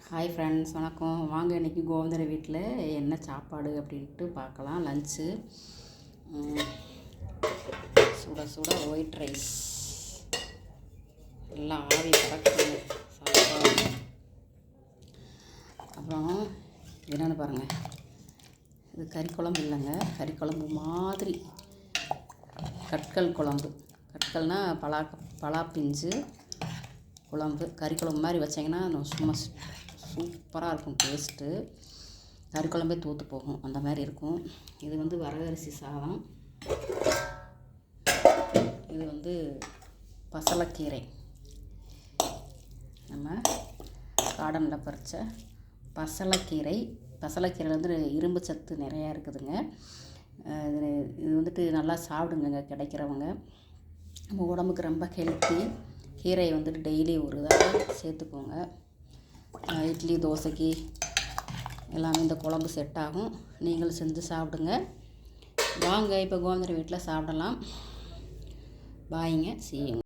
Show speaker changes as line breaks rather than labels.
Hi friends, வணக்கம். வாங்க இன்றைக்கி கோவிந்தர வீட்டில் என்ன சாப்பாடு அப்படின்ட்டு பார்க்கலாம். லன்ச்சு சுட சுட ஒயிட் ரைஸ், எல்லாம் ஆவி பறக்குது சாப்பாடு. அப்புறம் என்னென்னு பாருங்கள், இது கறி குழம்பு இல்லைங்க, கறி குழம்பு மாதிரி கற்கள் குழம்பு. கற்கள்னால் பலாப்பிஞ்சு குழம்பு. கறி குழம்பு மாதிரி வச்சிங்கன்னா சும்மா சூப்பராக இருக்கும் டேஸ்ட்டு. கறி குழம்பே தூத்து போகும், அந்த மாதிரி இருக்கும். இது வரகரிசி சாதம். இது பசலைக்கீரை, நம்ம கார்டனில் பறித்த பசலைக்கீரை. பசலைக்கீரையில் இரும்பு சத்து நிறையா இருக்குதுங்க. இது நல்லா சாப்பிடுங்க கிடைக்கிறவங்க. நம்ம உடம்புக்கு ரொம்ப ஹெல்த்தி. கீரை டெய்லி ஒரு தடவை சேர்த்துக்கோங்க. இட்லி தோசைக்கு எல்லாமே இந்த குழம்பு செட் ஆகும். நீங்களும் செஞ்சு சாப்பிடுங்க. வாங்க இப்போ கோவிந்தர் வீட்டில் சாப்பிடலாம். பாய்ங்க, சீயுங்க.